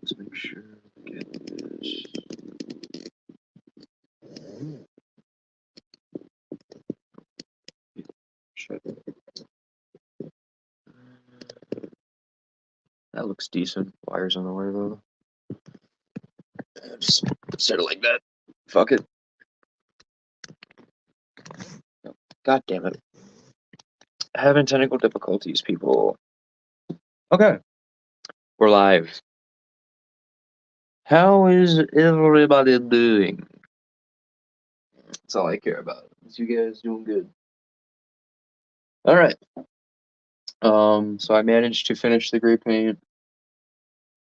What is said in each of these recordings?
Let's make sure we get this. Shut up. That looks decent. Wires on the way though. Just set it like that. Fuck it. God damn it. Having technical difficulties, people. Okay. We're live. How is everybody doing? That's all I care about. Is you guys doing good? Alright. So I managed to finish the gray paint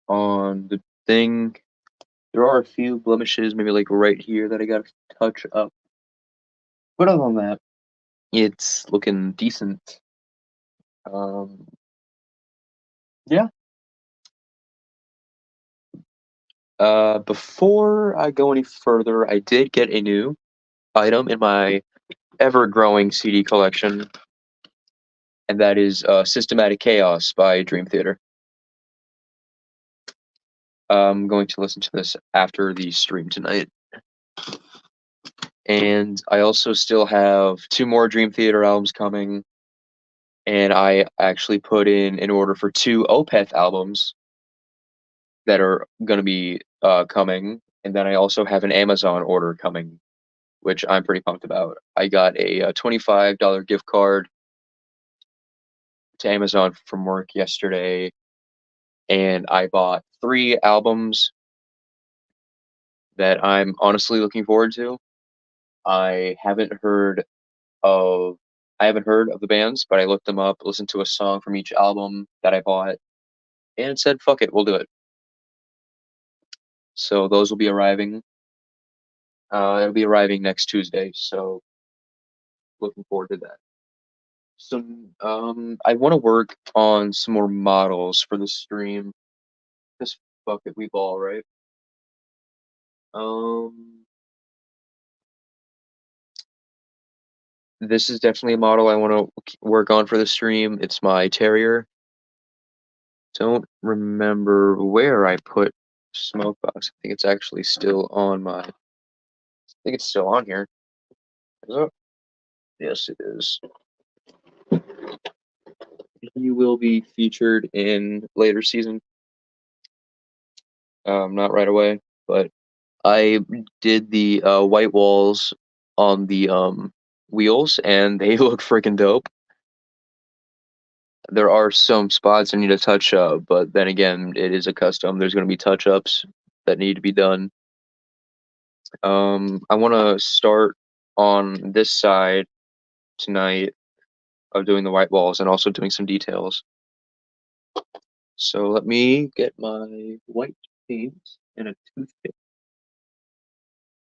on the thing. There are a few blemishes, maybe like right here, that I gotta touch up. But other than that, it's looking decent. Yeah. Before I go any further, I did get a new item in my ever-growing CD collection, and that is Systematic Chaos by Dream Theater. I'm going to listen to this after the stream tonight. And I also still have 2 more Dream Theater albums coming, and I actually put in an order for 2 Opeth albums that are gonna be coming, and then I also have an Amazon order coming, which I'm pretty pumped about. I got a $25 gift card to Amazon from work yesterday, and I bought 3 albums that I'm honestly looking forward to. I haven't heard of I haven't heard of the bands, but I looked them up, listened to a song from each album that I bought, and said, "Fuck it, we'll do it." So those will be arriving. It'll be arriving next Tuesday, so looking forward to that. So, I want to work on some more models for the stream. Just fuck it, we ball, right? This is definitely a model I want to work on for the stream. It's my Terrier. Don't remember where I put Smokebox. I think it's actually still on my. I think it's still on here. Is it? Yes, it is. He will be featured in later season. Not right away, but I did the white walls on the wheels, and they look freaking dope. There are some spots I need to touch up, but then again, it is a custom. There's going to be touch ups that need to be done. I want to start on this side tonight of doing the white walls and also doing some details. So let me get my white paint and a toothpick.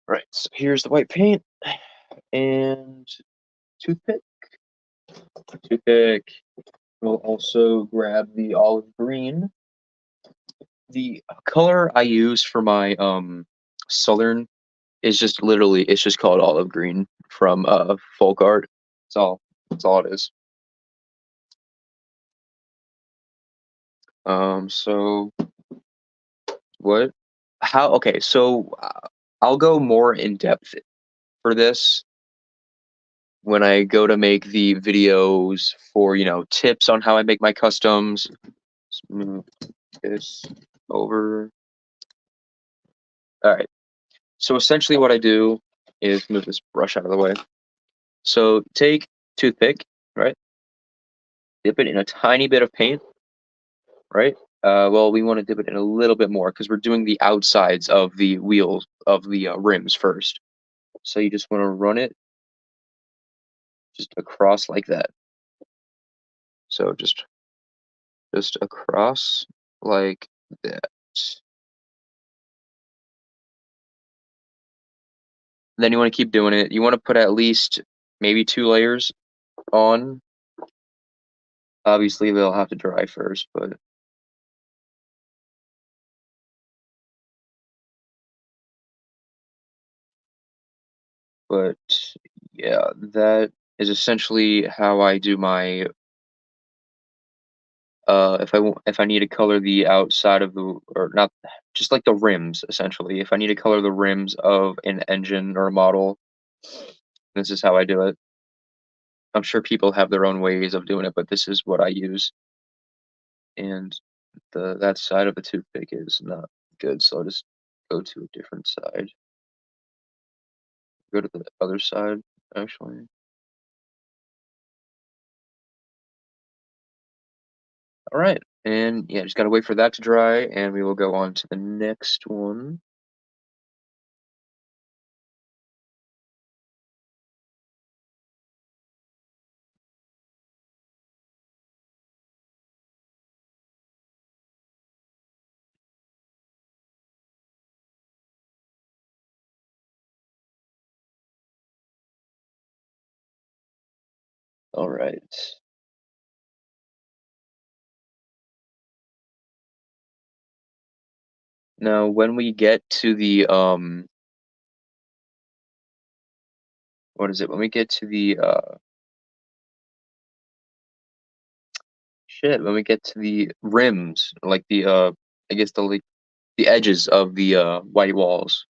Right, so here's the white paint and toothpick. Toothpick. We'll also grab the olive green. The color I use for my southern is just literally it's just called olive green from folk art. That's all it is. So what? How? Okay, so I'll go more in depth for this when I go to make the videos for, tips on how I make my customs. Let's move this over. All right. So essentially what I do is move this brush out of the way. So take toothpick, right? Dip it in a tiny bit of paint, right? Well, we want to dip it in a little bit more because we're doing the outsides of the wheels of the rims first. So you just want to run it just across like that. So just across like that. Then you want to keep doing it. You want to put at least maybe 2 layers on. Obviously, they'll have to dry first, but yeah, that is essentially how I do my if I need to color the outside of the or not just like the rims, essentially. If I need to color the rims of an engine or a model, this is how I do it. I'm sure people have their own ways of doing it, but this is what I use. And that side of the toothpick is not good, so I'll just go to a different side. Go to the other side, actually. All right, and yeah, just gotta wait for that to dry, and we will go on to the next one. All right. Now, when we get to the what is it? When we get to the when we get to the rims, like the I guess the edges of the white walls,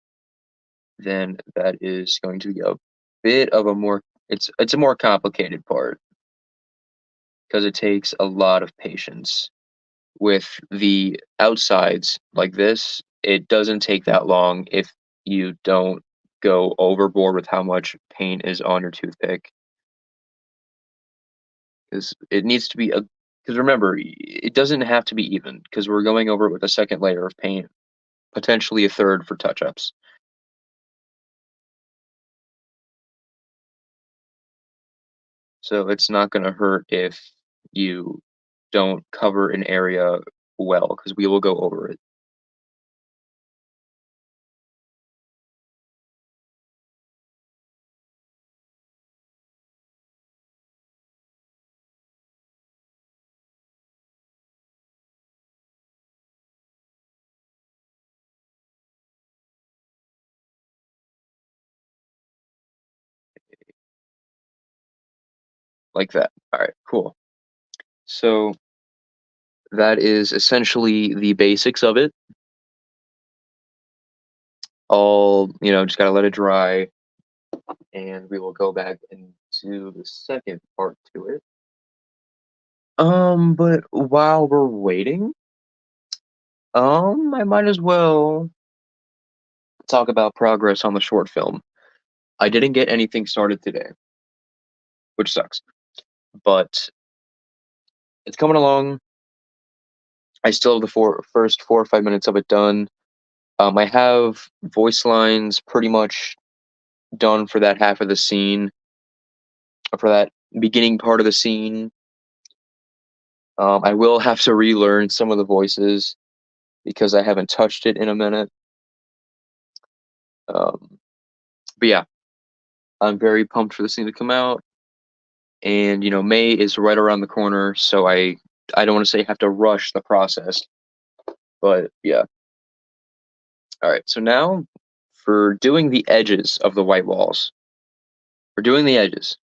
then that is going to be a bit of a more it's a more complicated part because it takes a lot of patience. With the outsides like this, it doesn't take that long if you don't go overboard with how much paint is on your toothpick. Because it needs to be a because remember, it doesn't have to be even because we're going over it with a second layer of paint, potentially a third for touch-ups. So it's not gonna hurt if you don't cover an area well, because we will go over it. Like that. Alright, cool. So, that is essentially the basics of it. All just gotta let it dry, and we will go back into the second part to it. But while we're waiting, I might as well talk about progress on the short film. I didn't get anything started today, which sucks, but it's coming along. I still have the first 4 or 5 minutes of it done. I have voice lines pretty much done for that half of the scene, for that beginning part of the scene. I will have to relearn some of the voices because I haven't touched it in a minute. Um, but yeah, I'm very pumped for this thing to come out. And May is right around the corner, so I don't want to say have to rush the process, but yeah. All right, so now for doing the edges of the white walls, we're doing the edges.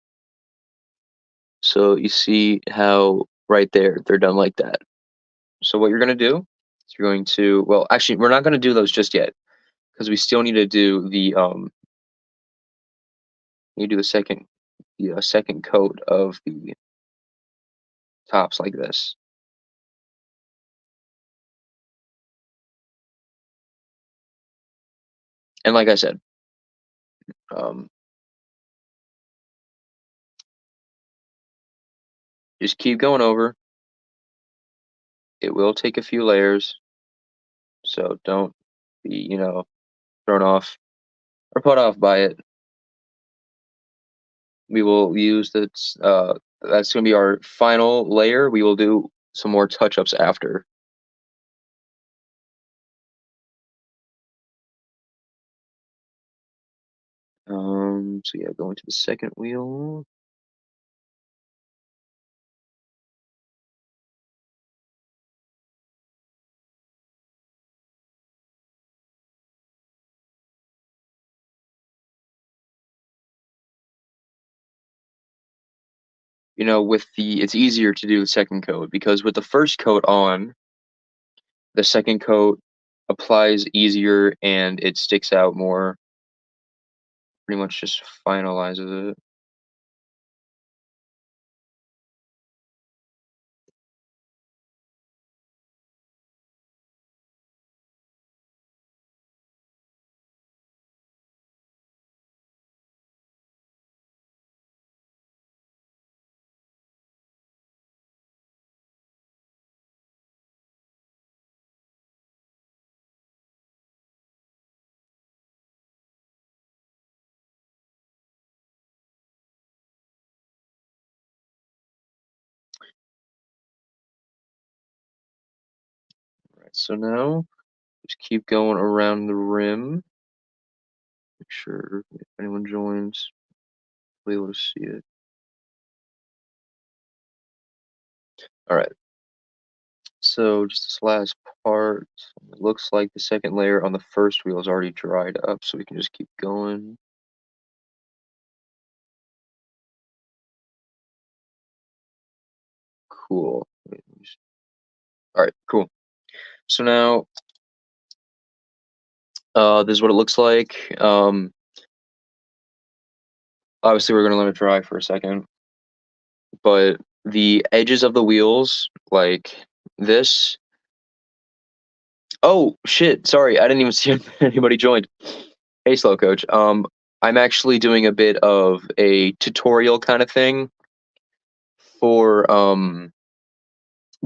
So you see how right there they're done like that. So what you're gonna do is you're going to well, actually, we're not gonna do those just yet because we still need to do the you do the second coat of the tops like this. And like I said, um, just keep going over. It will take a few layers, so don't be, thrown off or put off by it. We will use that's gonna be our final layer. We will do some more touch-ups after. So yeah, going to the second wheel. with it's easier to do the second coat because with the first coat on, the second coat applies easier and it sticks out more. Pretty much just finalizes it. Right, so now just keep going around the rim. Make sure if anyone joins, we'll be able to see it. All right. So just this last part, it looks like the second layer on the first wheel is already dried up, so we can just keep going. Cool. Wait, all right, cool. So now, this is what it looks like. Obviously, we're gonna let it dry for a second, but the edges of the wheels, like this. Oh shit! Sorry, I didn't even see if anybody joined. Hey, slow coach. I'm actually doing a bit of a tutorial kind of thing for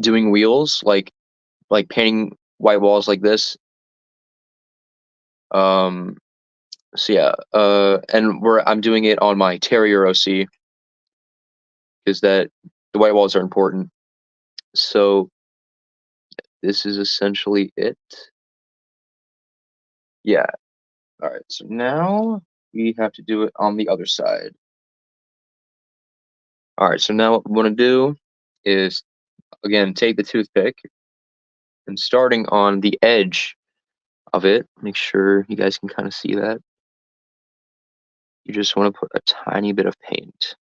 doing wheels, like painting white walls like this. Um, so yeah, and I'm doing it on my Terrier OC because that the white walls are important. So this is essentially it. Yeah. All right. So now we have to do it on the other side. All right. So now what we want to do is again take the toothpick and starting on the edge of it, make sure you guys can kind of see that. You just want to put a tiny bit of paint.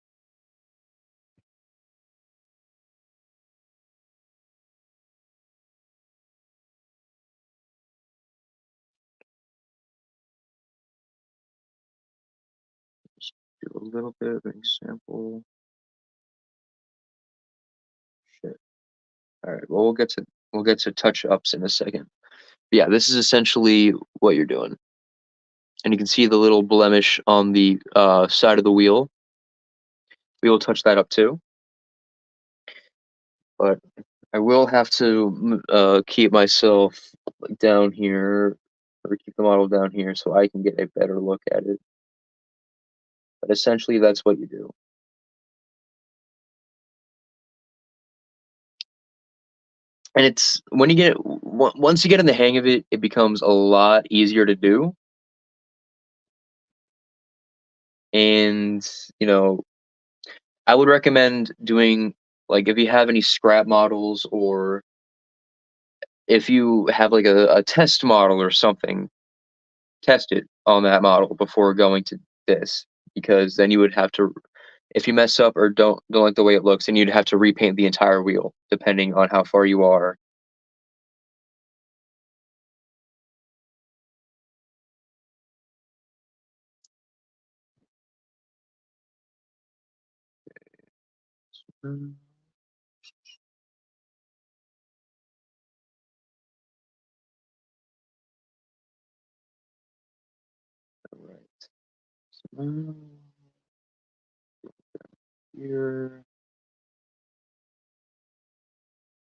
Just do a little bit of an example. Shit. All right. Well, we'll get to touch ups in a second. But yeah, this is essentially what you're doing, and you can see the little blemish on the side of the wheel. We will touch that up too, but I will have to keep myself like down here, or keep the model down here, so I can get a better look at it. But essentially, that's what you do. And it's when you get once you get in the hang of it, it becomes a lot easier to do. And you know, I would recommend doing like if you have any scrap models or if you have like a test model or something, test it on that model before going to this because then you would have to if you mess up or don't like the way it looks, then you'd have to repaint the entire wheel depending on how far you are. Mm, all right. So now here.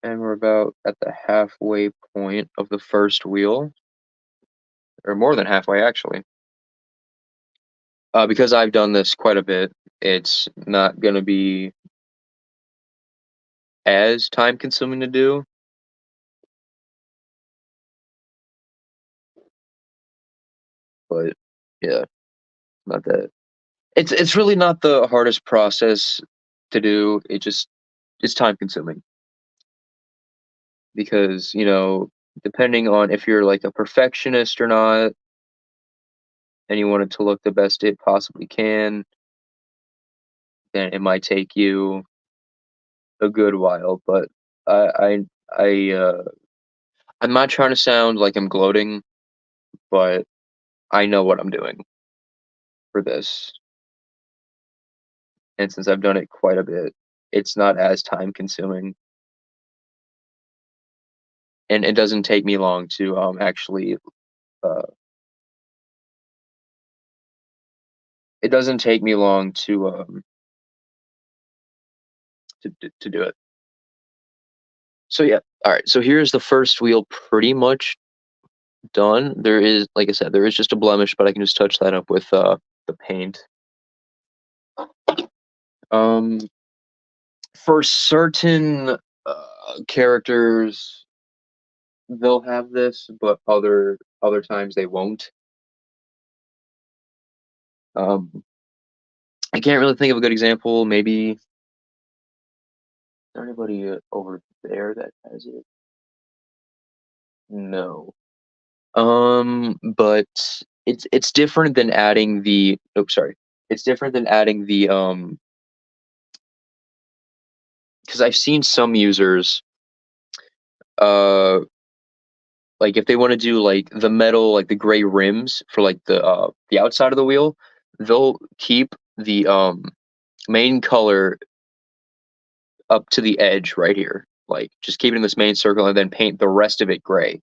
And we're about at the halfway point of the first wheel, or more than halfway actually. Because I've done this quite a bit, it's not gonna be as time consuming to do, but yeah, not that. It's really not the hardest process to do. It's time consuming because depending on if you're like a perfectionist or not, and you want it to look the best it possibly can, then it might take you a good while, but I I I'm not trying to sound like I'm gloating, but I know what I'm doing for this. And since I've done it quite a bit, it's not as time consuming and it doesn't take me long to actually uh it doesn't take me long to do it. So yeah, all right. So here's the first wheel pretty much done. There is, like I said, there is just a blemish, but I can just touch that up with the paint. Um, for certain characters, they'll have this, but other times they won't. Um, I can't really think of a good example. Maybe is there anybody over there that has it? No. But it's different than adding the. Oh, sorry. It's different than adding the because I've seen some users uh like if they want to do like the metal like the gray rims for like the outside of the wheel, they'll keep the main color up to the edge right here, like just keep it in this main circle and then paint the rest of it gray.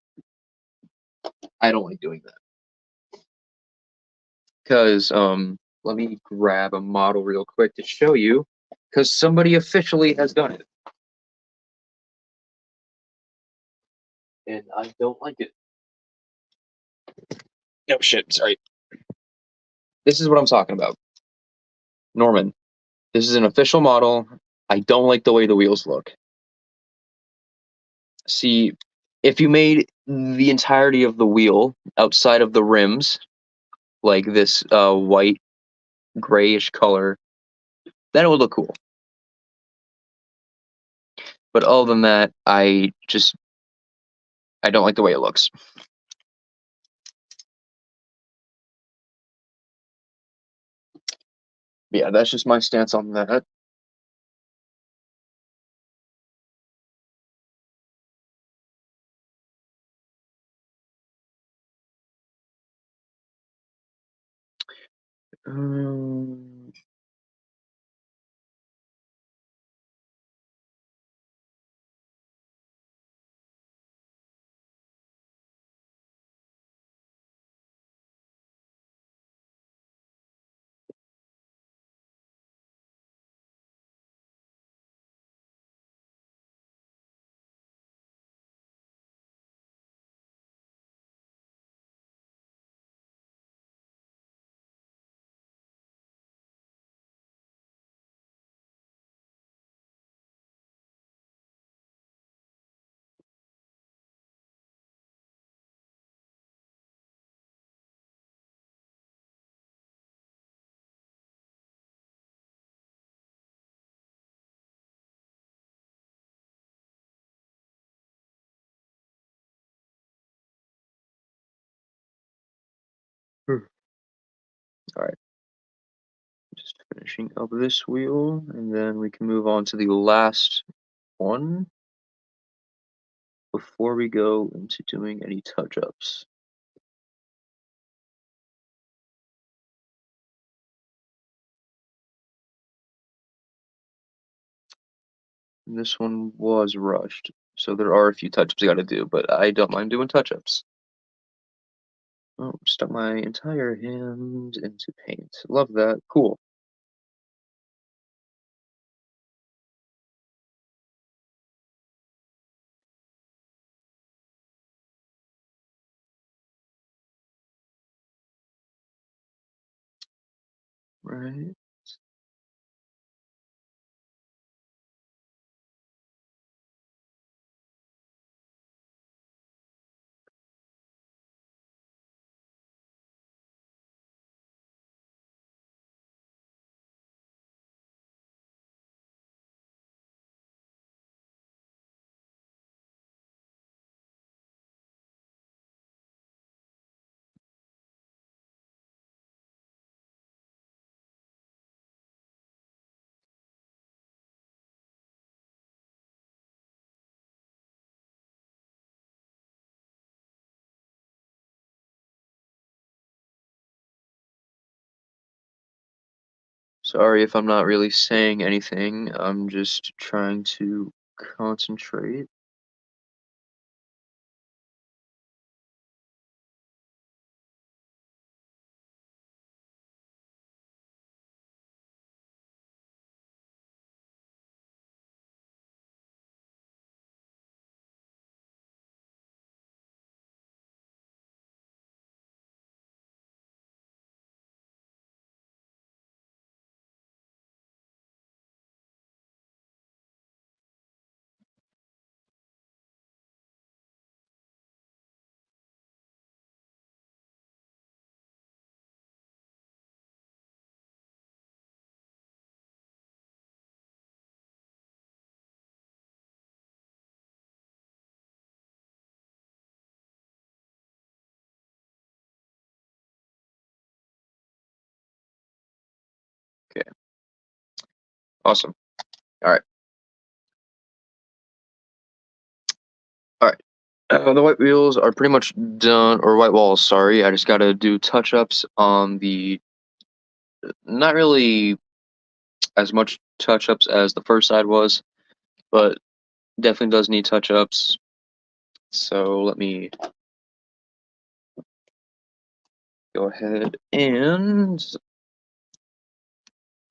I don't like doing that because let me grab a model real quick to show you because somebody officially has done it and I don't like it. No shit, sorry. This is what I'm talking about. Norman, this is an official model. I don't like the way the wheels look. See, if you made the entirety of the wheel outside of the rims, like this white grayish color, then it would look cool. But other than that, I don't like the way it looks. Yeah, that's just my stance on that. Um, all right, just finishing up this wheel, and then we can move on to the last one before we go into doing any touch-ups. This one was rushed, so there are a few touch-ups I gotta do, but I don't mind doing touch-ups. Oh, stuck my entire hand into paint. Love that. Cool. Right. Sorry if I'm not really saying anything. I'm just trying to concentrate. Okay, awesome. All right, all right. The white wheels are pretty much done, or white walls, sorry. I just gotta do touch-ups on the, not really as much touch-ups as the first side was, but definitely does need touch-ups. So let me go ahead and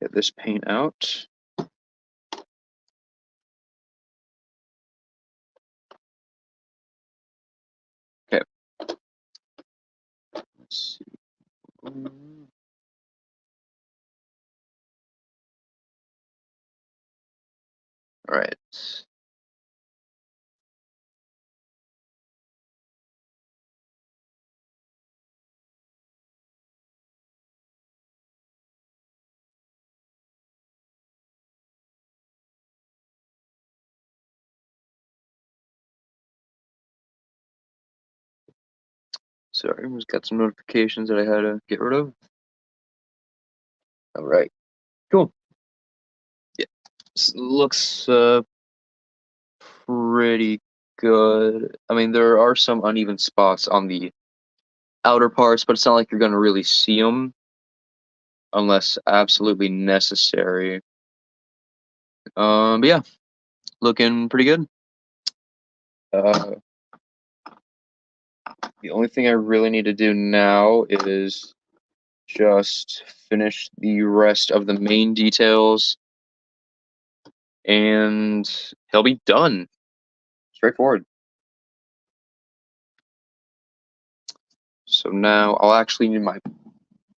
get this paint out. Okay, let's see. All right. Sorry, just got some notifications that I had to get rid of. All right, cool. Yeah, this looks pretty good. I mean, there are some uneven spots on the outer parts, but it's not like you're gonna really see them unless absolutely necessary. But yeah, looking pretty good. Uh, the only thing I really need to do now is just finish the rest of the main details, and he'll be done. Straightforward. So now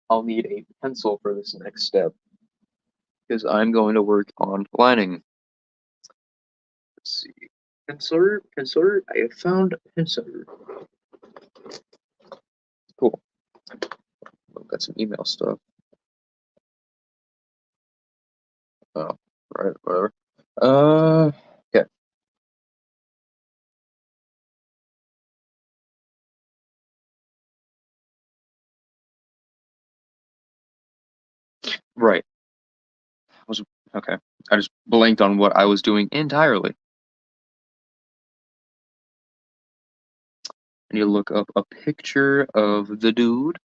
I'll need a pencil for this next step because I'm going to work on lining. Let's see. Penciler, I have found a penciler. Cool. I've got some email stuff. Oh, right, whatever. Okay. Right. I was okay. I just blanked on what I was doing entirely. I need to look up a picture of the dude.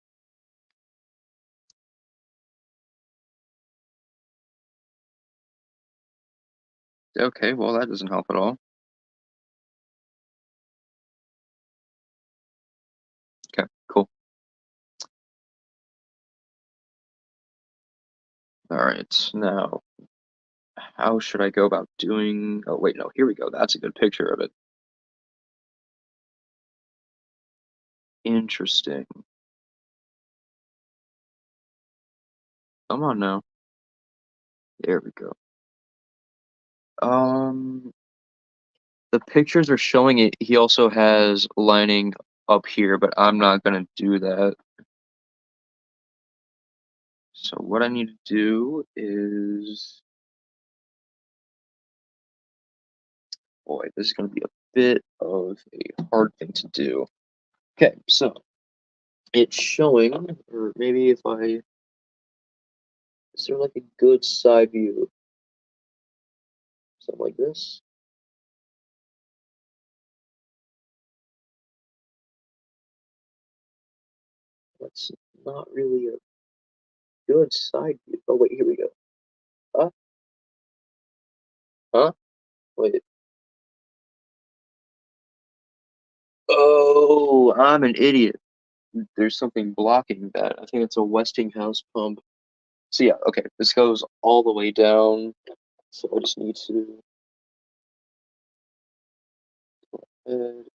Okay, well that doesn't help at all. Okay, cool. All right, now how should I go about doing? Oh wait, no, here we go. That's a good picture of it. Interesting. Come on now. There we go. Um, the pictures are showing it. He also has lining up here, but I'm not gonna do that. So what I need to do is, boy, this is gonna be a bit of a hard thing to do. Okay, so it's showing, or maybe if I, is there like a good side view? Something like this? That's not really a good side view. Oh wait, here we go. Huh? Wait. Oh, I'm an idiot. There's something blocking that. I think it's a Westinghouse pump. So yeah, okay. This goes all the way down. So I just need to and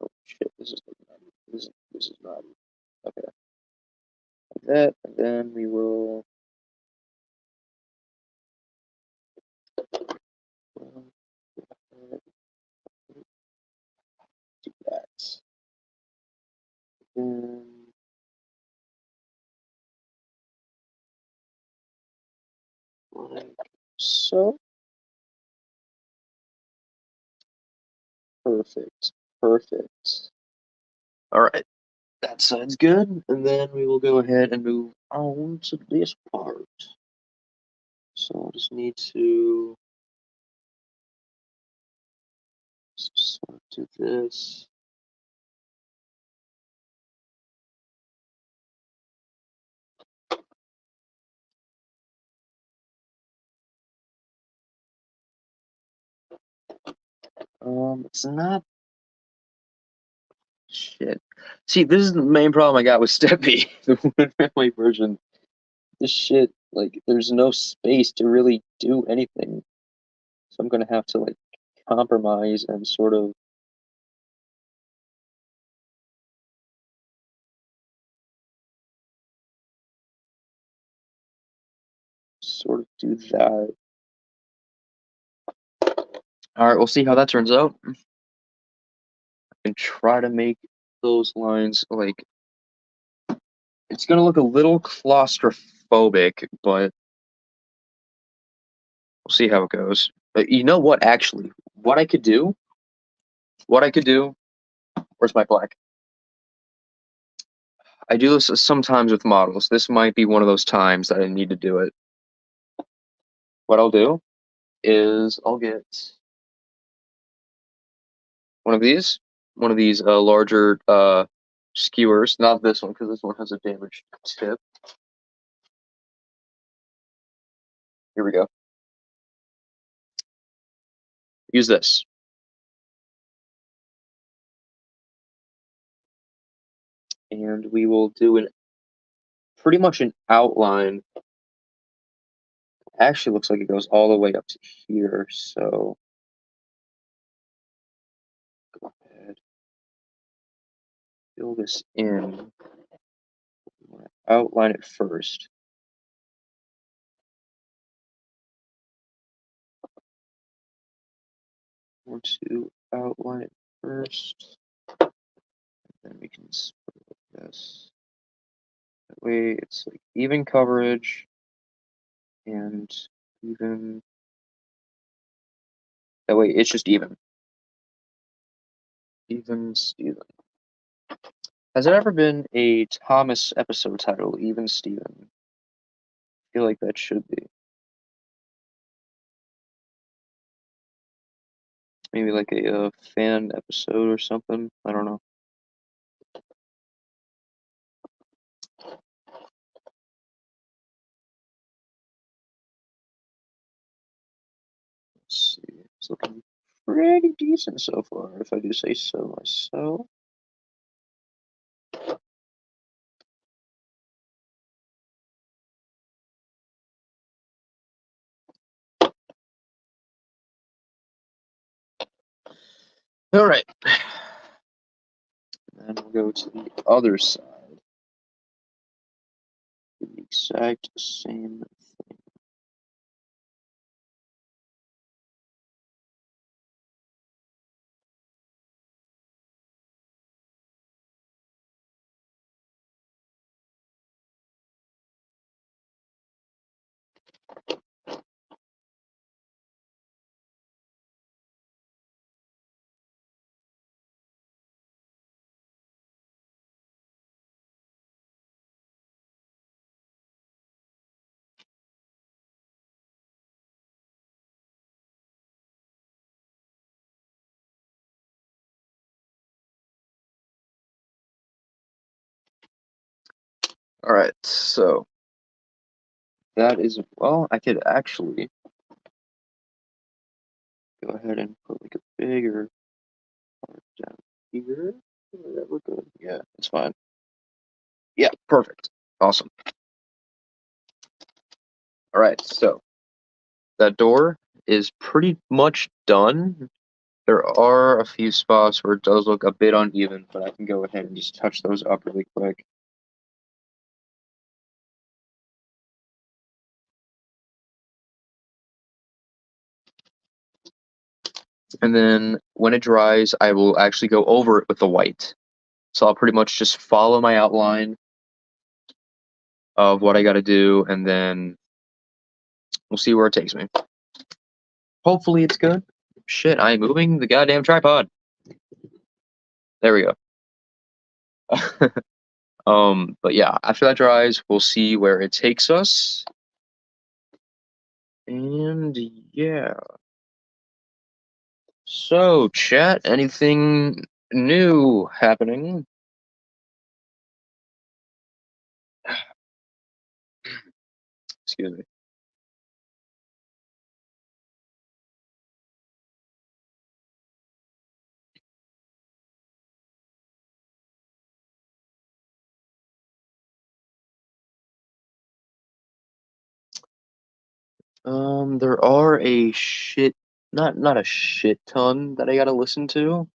oh shit, this is not okay. Like that, and then we will do that. Then like so. Perfect. Perfect. All right. That side's good. And then we will go ahead and move on to this part. So I just need to sort do this. It's not shit. See, this is the main problem I got with Steppy, the one family version. This shit, like, there's no space to really do anything. So I'm gonna have to like compromise and sort of do that. All right, we'll see how that turns out. And try to make those lines like it's gonna look a little claustrophobic, but we'll see how it goes. But you know what? Actually, what I could do. Where's my black? I do this sometimes with models. This might be one of those times that I need to do it. What I'll do is I'll get one of these, larger skewers. Not this one because this one has a damaged tip. Here we go. Use this, and we will do an pretty much an outline. Actually, looks like it goes all the way up to here. So go ahead, fill this in. Outline it first. Want to outline it first. Then we can split this. That way it's like even coverage and even. That way it's just even. Even Steven. Has it ever been a Thomas episode title, Even Steven? I feel like that should be. Maybe like a fan episode or something. I don't know. Let's see. It's looking pretty decent so far, if I do say so myself. All right. Then we'll go to the other side. Do the exact same thing. All right, so that is, well, I could actually go ahead and put like a bigger part down here. Would that look good? Yeah, it's fine. Yeah, perfect. Awesome. All right, so that door is pretty much done. There are a few spots where it does look a bit uneven, but I can go ahead and just touch those up really quick. And then when it dries, I will actually go over it with the white. So I'll pretty much just follow my outline of what I got to do, and then we'll see where it takes me. Hopefully it's good. Shit, I am moving the goddamn tripod. There we go. But yeah, after that dries, we'll see where it takes us. And yeah. So, chat, anything new happening? Excuse me. There are a shit, not a shit ton that I gotta listen to.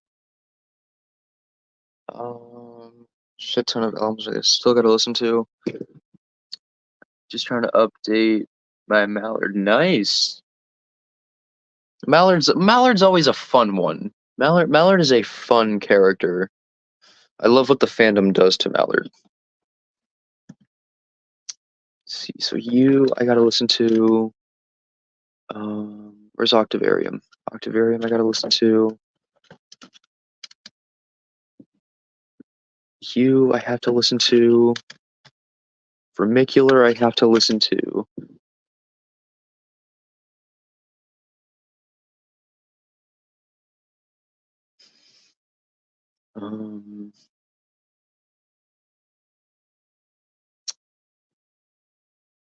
Shit ton of albums I still gotta listen to. Just trying to update my Mallard. Nice. Mallard's always a fun one. Mallard is a fun character. I love what the fandom does to Mallard. Let's see, so I gotta listen to. Where's Octavarium? Octavarium I gotta listen to. I have to listen to. Vermicular I have to listen to.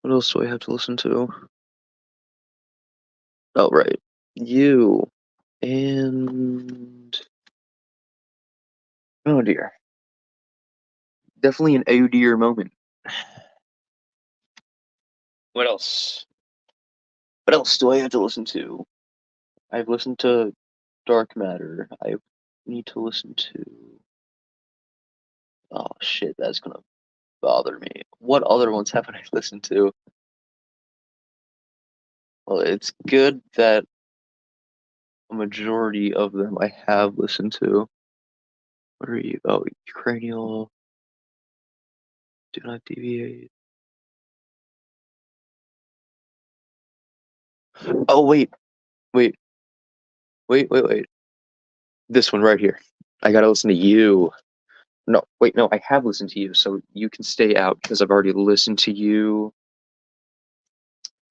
What else do I have to listen to? Oh, right. You. And. Oh, dear. Definitely an oh dear moment. What else? What else do I have to listen to? I've listened to Dark Matter. I need to listen to. Oh, shit, that's gonna bother me. What other ones haven't I listened to? Well, it's good that a majority of them I have listened to. What are you? Oh, Cranial. Do not deviate. Oh, wait, wait. This one right here. I gotta listen to you. No, wait, no, I have listened to you, so you can stay out because I've already listened to you.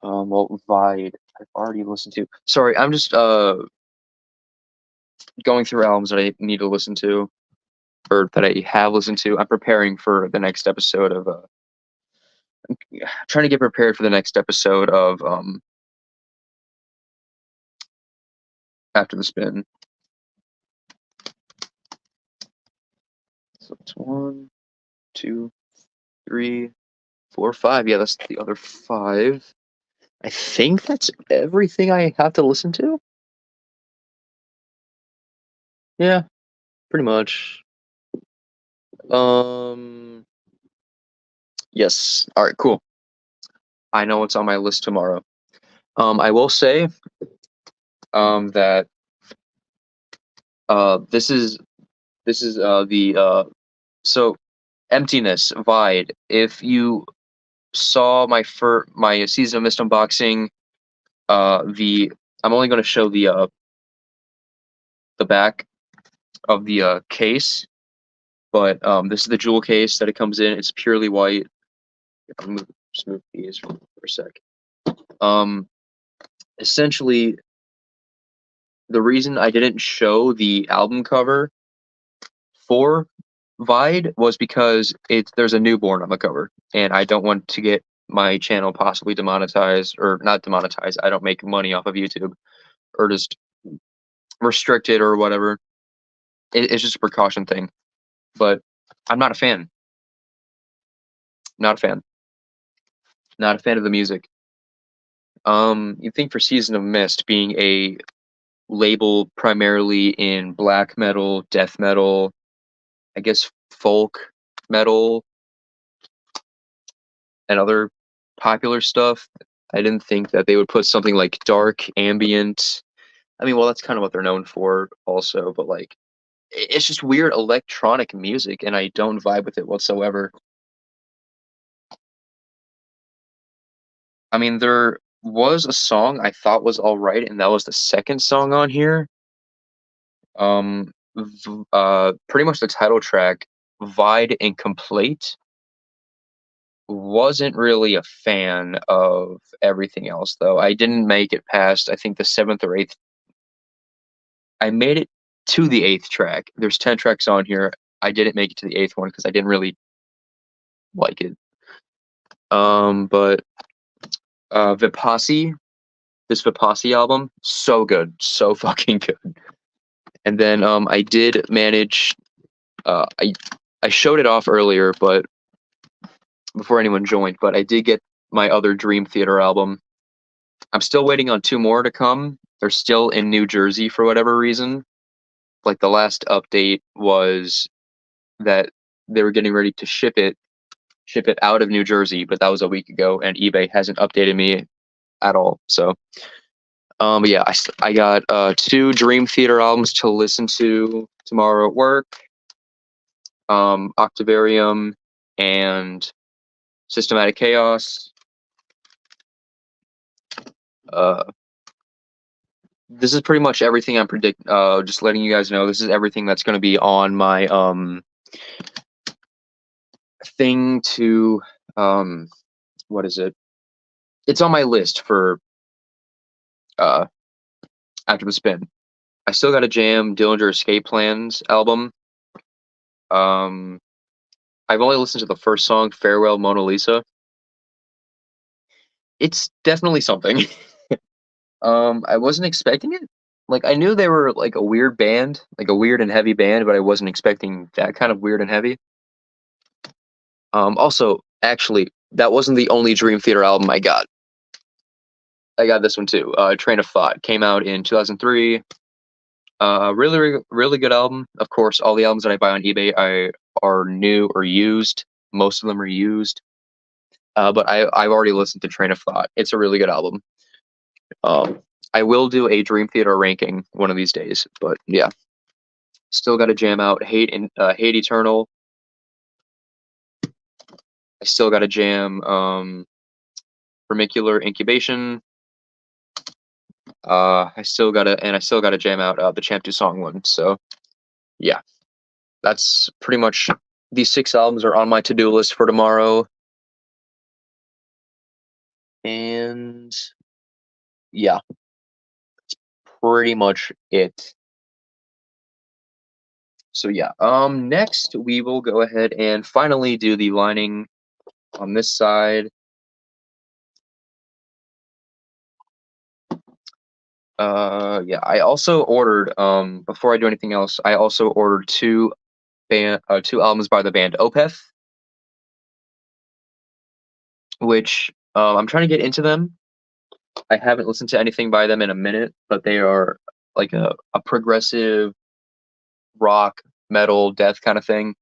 Well, Vide, I've already listened to. Sorry, I'm just going through albums that I need to listen to, or that I have listened to. I'm preparing for the next episode of trying to get prepared for the next episode of After the Spin. So it's 1, 2, 3, 4, 5. Yeah, that's the other 5. I think that's everything I have to listen to. Yeah, pretty much. Yes. All right, cool. I know what's on my list tomorrow. I will say that this is the so Emptiness Vide. If you saw my Season of Mist unboxing, the I'm only going to show the back of the case, but this is the jewel case that it comes in. It's purely white. I'll just move these for a sec. Essentially, the reason I didn't show the album cover for Vide was because there's a newborn on the cover, and I don't want to get my channel possibly demonetized, or not demonetized. I don't make money off of YouTube, or just restricted or whatever. It's just a precaution thing. But I'm not a fan. Not a fan. Not a fan of the music. You'd think for Season of Mist being a label primarily in black metal, death metal, I guess folk metal, and other popular stuff, I didn't think that they would put something like dark, ambient. I mean, well, that's kind of what they're known for also, but like, it's just weird electronic music, and I don't vibe with it whatsoever. I mean, there was a song I thought was all right, and that was the second song on here. Pretty much the title track, Vide Incomplete. Wasn't really a fan of everything else, though. I didn't make it past, I think, the 7th or 8th. I made it to the 8th track. There's 10 tracks on here. I didn't make it to the 8th one because I didn't really like it. But Vipassy, this Vipassy album, so good, so fucking good. And then I did manage. I showed it off earlier, but before anyone joined. But I did get my other Dream Theater album. I'm still waiting on 2 more to come. They're still in New Jersey for whatever reason. Like the last update was that they were getting ready to ship it out of New Jersey, but that was a week ago, and eBay hasn't updated me at all. So, but yeah, I got 2 Dream Theater albums to listen to tomorrow at work. Octavarium and Systematic Chaos. This is pretty much everything I'm just letting you guys know, this is everything that's going to be on my thing to what is it? It's on my list for after the spin. I still got to jam Dillinger Escape Plans album. I've only listened to the first song, Farewell Mona Lisa. It's definitely something. I wasn't expecting it. Like, I knew they were like a weird band, like a weird and heavy band, but I wasn't expecting that kind of weird and heavy. Also, actually, that wasn't the only Dream Theater album I got. I got this one too. Train of Thought came out in 2003. Really good album. Of course, all the albums that I buy on eBay are new or used. Most of them are used. But I've already listened to Train of Thought. It's a really good album. I will do a Dream Theater ranking one of these days. But yeah, still got to jam out Hate Eternal. I still got to jam Vermicular Incubation. I still gotta jam out the Champ 2 Song one. So yeah, that's pretty much, these 6 albums are on my to-do list for tomorrow. And yeah, that's pretty much it. So yeah, next we will go ahead and finally do the lining on this side. Yeah, I also ordered, before I do anything else, I also ordered 2 albums by the band Opeth, which I'm trying to get into them. I haven't listened to anything by them in a minute, but they are like a progressive rock, metal, death kind of thing,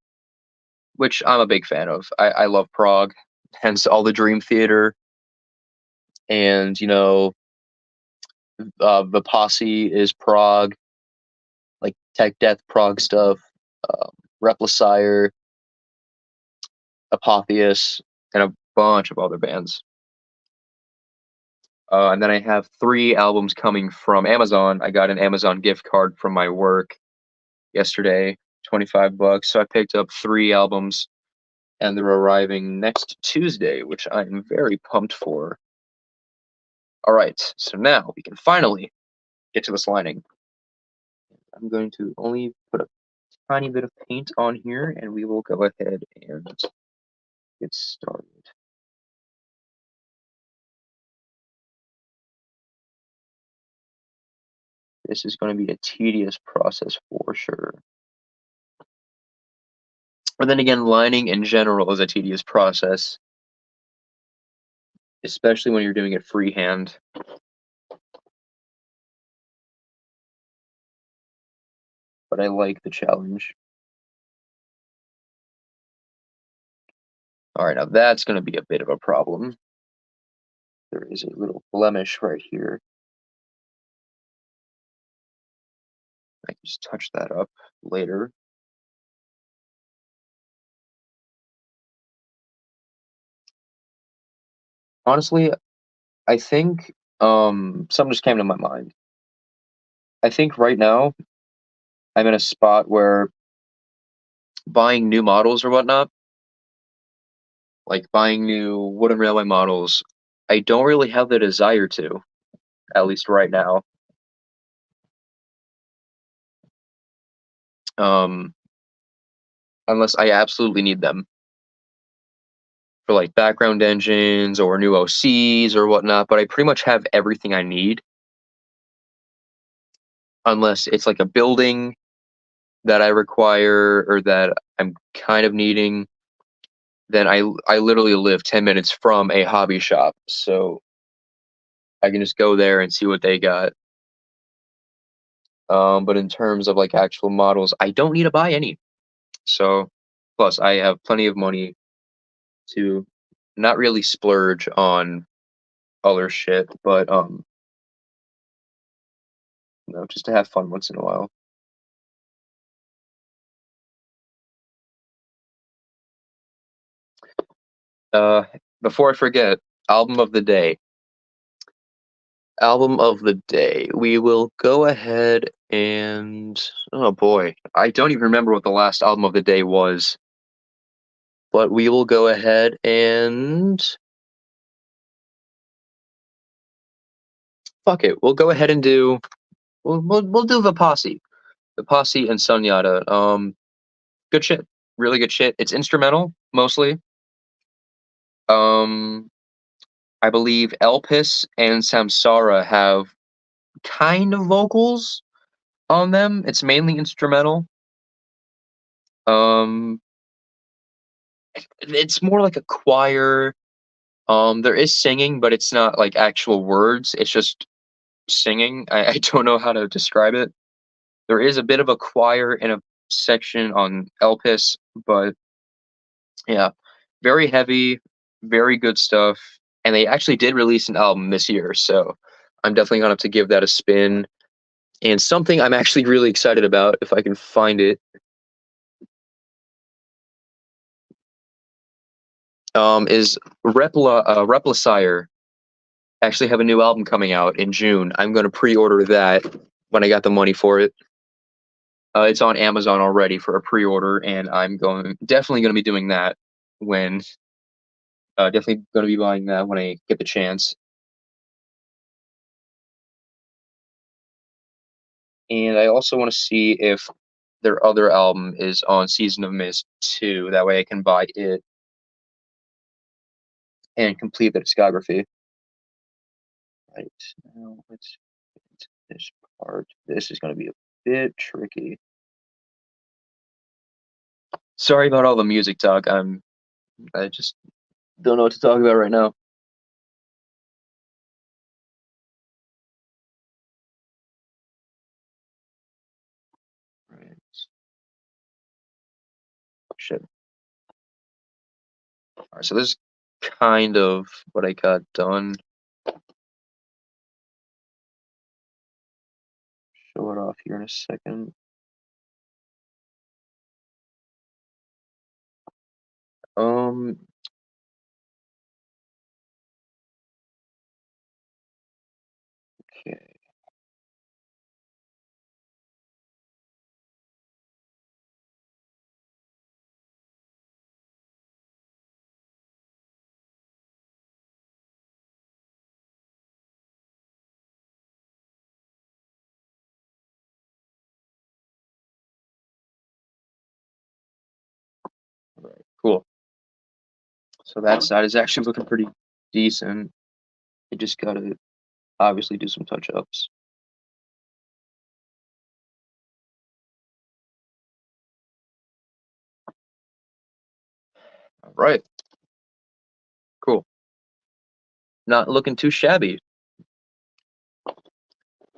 which I'm a big fan of. I love prog, hence all the Dream Theater, and the Posse is prog, like tech death prog stuff, Replicaire, Apotheus, and a bunch of other bands. And then I have 3 albums coming from Amazon. I got an Amazon gift card from my work yesterday, $25. So I picked up 3 albums, and they're arriving next Tuesday, which I'm very pumped for. All right, so now we can finally get to this lining. I'm going to only put a tiny bit of paint on here, and we will go ahead and get started. This is going to be a tedious process for sure. But then again, lining in general is a tedious process, especially when you're doing it freehand. But I like the challenge. All right, now that's going to be a bit of a problem. There is a little blemish right here. I can just touch that up later. Honestly, I think something just came to my mind. I think right now I'm in a spot where buying new models or whatnot, like buying new wooden railway models, I don't really have the desire to, at least right now. Um, unless I absolutely need them for like background engines or new OCs or whatnot, but I pretty much have everything I need unless it's like a building that I require or that I'm kind of needing. Then I literally live 10 minutes from a hobby shop, so I can just go there and see what they got. But in terms of like actual models, I don't need to buy any. So plus I have plenty of money to not really splurge on other shit, but just to have fun once in a while. Uh, before I forget, album of the day. Album of the day. We will go ahead and oh boy, I don't even remember what the last album of the day was. But we will go ahead and fuck it. We'll go ahead and do we'll do the posse. The posse and Sunyata. Good shit. Really good shit. It's instrumental mostly. Um I believe Elpis and Samsara have kind of vocals on them. It's mainly instrumental. Um it's more like a choir. There is singing, but it's not like actual words. It's just singing. I don't know how to describe it. There is a bit of a choir in a section on Elpis, but yeah, very heavy, very good stuff. And they actually did release an album this year, so I'm definitely gonna have to give that a spin. And something I'm actually really excited about, if I can find it, is Replicire. Actually have a new album coming out in June. I'm gonna pre-order that when I got the money for it. It's on Amazon already for a pre-order, and I'm going definitely gonna be doing that when definitely gonna be buying that when I get the chance. And I also want to see if their other album is on Season of Mist 2. That way I can buy it and complete the discography. Right now, let's get into this part. This is going to be a bit tricky. Sorry about all the music talk. I just don't know what to talk about right now. Right. Shit. All right, so this is kind of what I got done. Show it off here in a second. Um, okay. So that side is actually looking pretty decent. I just gotta obviously do some touch-ups. All right, cool. Not looking too shabby.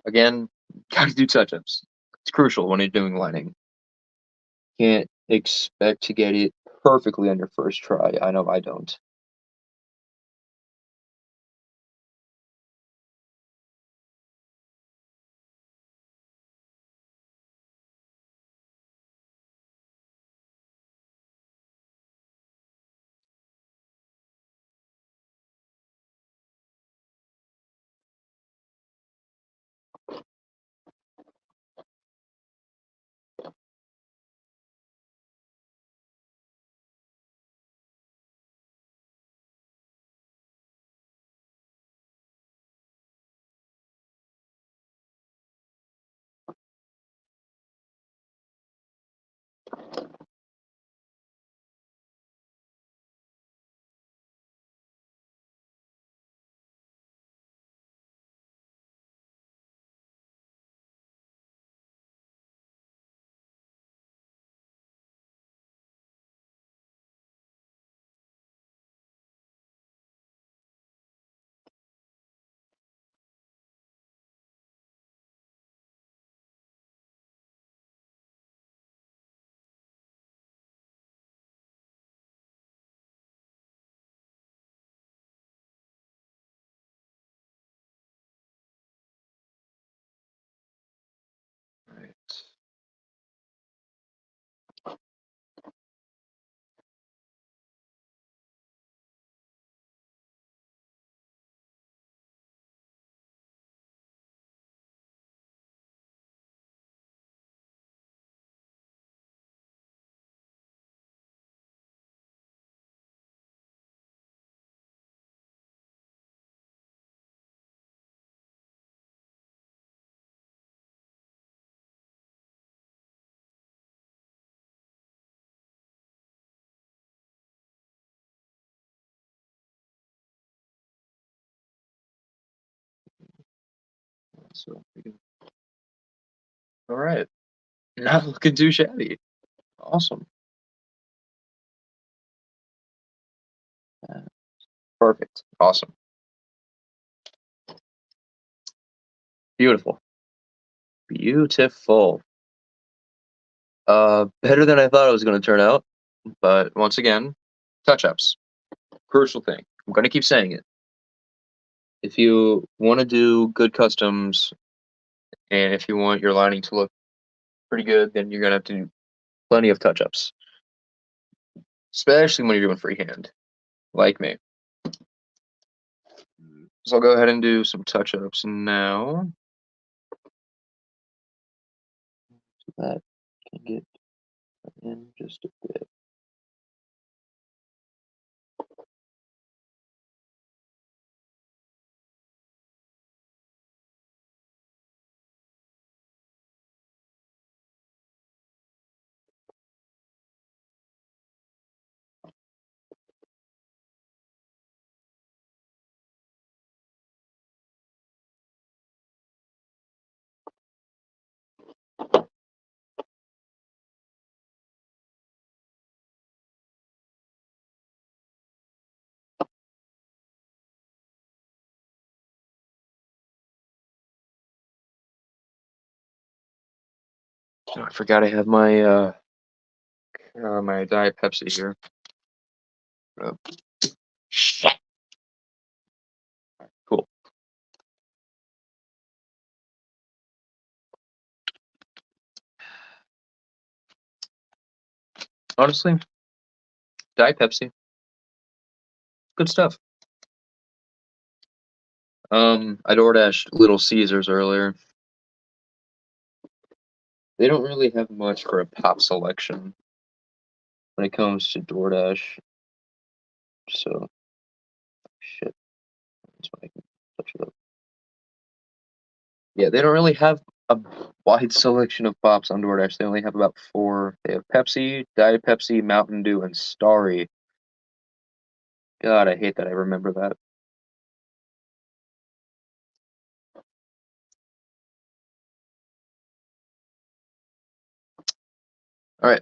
Again, gotta do touch-ups. It's crucial when you're doing lighting. Can't expect to get it perfectly on your first try. I know I don't. Right. So, all right. Not looking too shabby. Awesome. Uh, Perfect. Awesome. Beautiful. Beautiful. Better than I thought it was going to turn out. But once again, touch-ups. Crucial thing. I'm going to keep saying it. If you want to do good customs and if you want your lighting to look pretty good, then you're going to have to do plenty of touch-ups, especially when you're doing freehand, like me. So I'll go ahead and do some touch-ups now. So that can get in just a bit. Oh, I forgot I have my Diet Pepsi here. Uh, cool. Honestly, Diet Pepsi, good stuff. I DoorDashed Little Caesars earlier. They don't really have much for a pop selection when it comes to DoorDash. So shit. That's why I can touch it up. Yeah, they don't really have a wide selection of pops on DoorDash. They only have about four. They have Pepsi, Diet Pepsi, Mountain Dew, and Starry. God, I hate that I remember that. All right.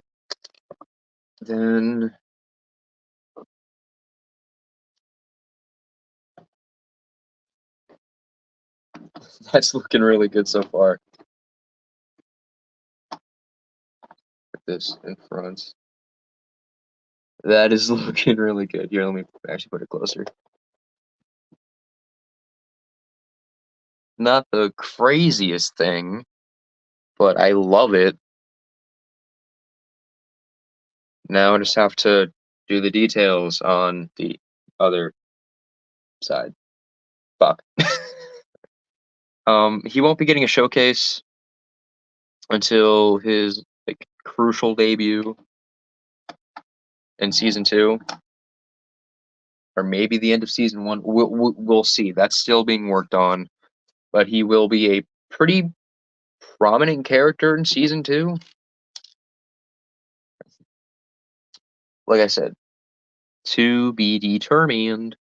Then that's looking really good so far. Put this in front. That is looking really good. Here, let me actually put it closer. Not the craziest thing, but I love it. Now I just have to do the details on the other side. Fuck. He won't be getting a showcase until his like crucial debut in season 2, or maybe the end of season 1. We'll see. That's still being worked on, but he will be a pretty prominent character in season 2. Like I said, to be determined.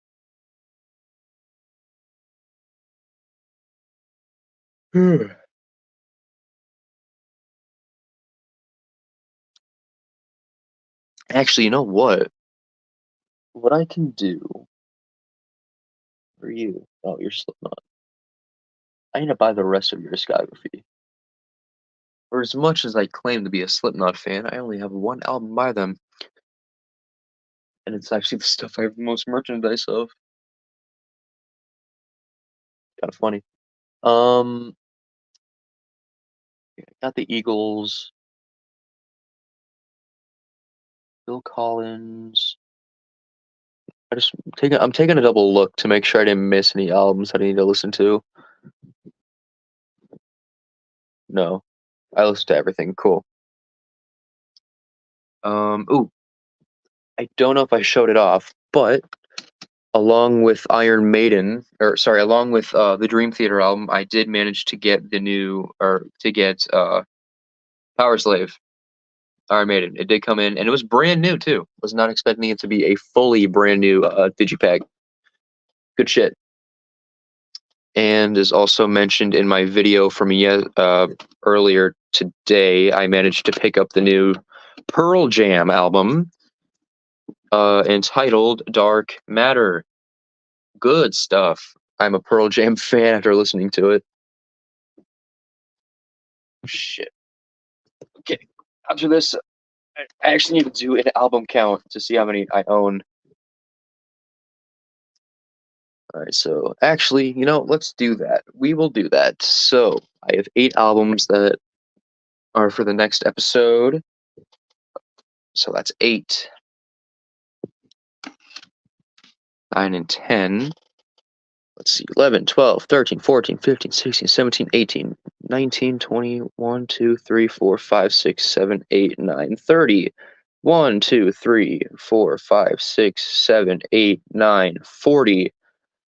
Actually, you know what? What I can do for you? Oh, you're Slipknot. I need to buy the rest of your discography. For as much as I claim to be a Slipknot fan, I only have one album by them, and it's actually the stuff I have the most merchandise of. Kind of funny. Um, got the Eagles, Phil Collins. I'm taking a double look to make sure I didn't miss any albums that I need to listen to. No, I listened to everything. Cool. Ooh, I don't know if I showed it off, but along with Iron Maiden, or sorry, along with the Dream Theater album, I did manage to get Power Slave, Iron Maiden. It did come in, and it was brand new too. Was not expecting it to be a fully brand new digipack. Good shit. And as also mentioned in my video from earlier today, I managed to pick up the new Pearl Jam album, entitled Dark Matter. Good stuff. I'm a Pearl Jam fan after listening to it. Shit. Okay. After this, I actually need to do an album count to see how many I own. All right, so actually, let's do that. We will do that. So I have 8 albums that are for the next episode. So that's 8, 9, and 10. Let's see, 11, 12, 13, 14, 15, 16, 17, 18, 19, 20, 1, 2, 3, 4, 5, 6, 7, 8, 9, 30. 1, 2, 3, 4, 5, 6, 7, 8, 9, 40.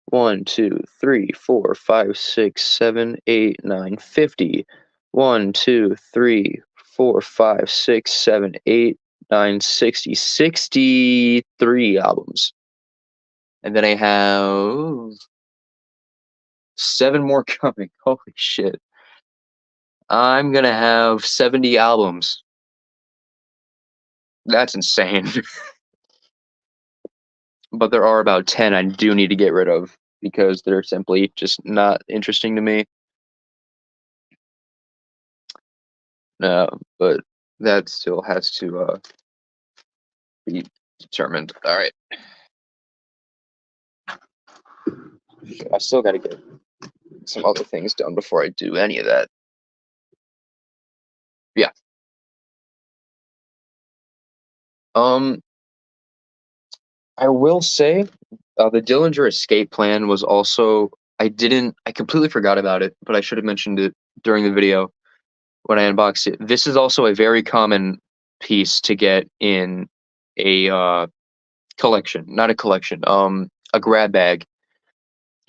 1, 2, 3, 4, 5, 6, 7, 8, 9, 50. 1, 2, 3, 4, 5, 6, 7, 8, 9, 60. 63 albums. And then I have 7 more coming. Holy shit. I'm gonna have 70 albums. That's insane. But there are about 10 I do need to get rid of because they're simply just not interesting to me. But that still has to be determined. All right. I still got to get some other things done before I do any of that. Yeah. I will say, the Dillinger Escape Plan was also. I completely forgot about it, but I should have mentioned it during the video when I unboxed it. This is also a very common piece to get in a collection, not a collection, a grab bag.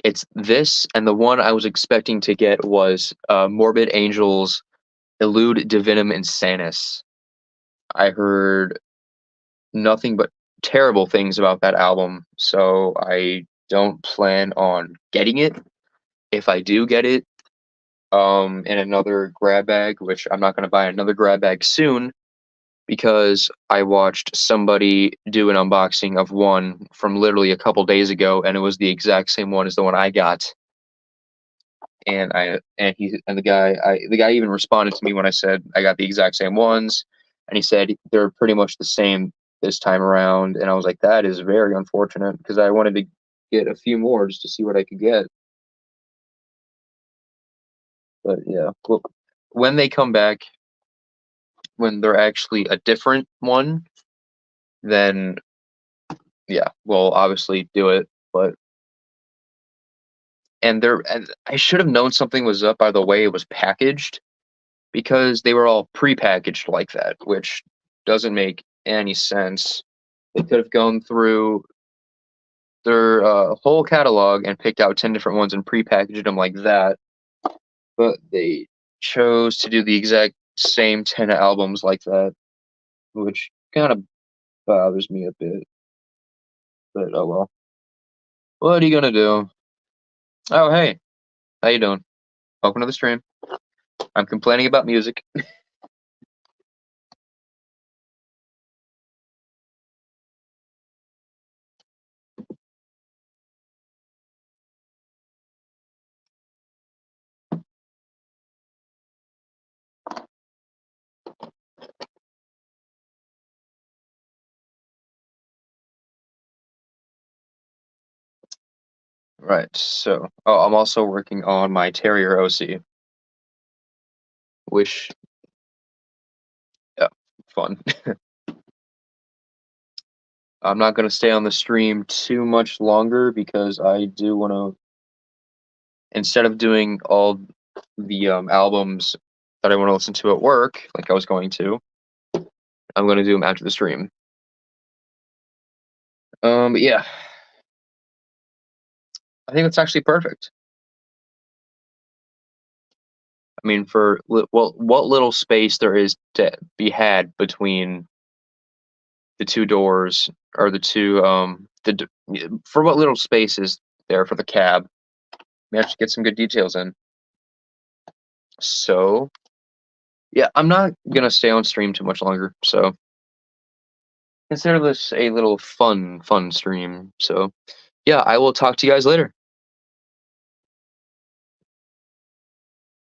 It's this, and the one I was expecting to get was Morbid Angels, Elude Divinum Insanus. I heard nothing but terrible things about that album, so I don't plan on getting it. If I do get it, in another grab bag, which I'm not gonna buy another grab bag soon because I watched somebody do an unboxing of one from literally a couple days ago, and it was the exact same one as the one I got. And the guy even responded to me when I said I got the exact same ones, and he said they're pretty much the same this time around. And I was like, that is very unfortunate because I wanted to get a few more just to see what I could get. But yeah, well, when they come back, when they're actually a different one, then yeah, we'll obviously do it. But and I should have known something was up by the way it was packaged because they were all prepackaged like that, which doesn't make any sense. They could have gone through their whole catalog and picked out 10 different ones and prepackaged them like that, but they chose to do the exact same 10 albums like that, which kind of bothers me a bit. But oh well. What are you gonna do? Oh hey, how you doing? Welcome to the stream. I'm complaining about music. Right, so oh, I'm also working on my Terrier OC, which yeah, fun. I'm not gonna stay on the stream too much longer because I do wanna, instead of doing all the albums that I want to listen to at work, like I was going to, I'm gonna do them after the stream. But yeah, I think that's actually perfect. I mean, well, what little space there is to be had between the two doors or the two for what little space is there for the cab, we have to get some good details in. So yeah, I'm not gonna stay on stream too much longer. So consider this a little fun stream. So yeah, I will talk to you guys later.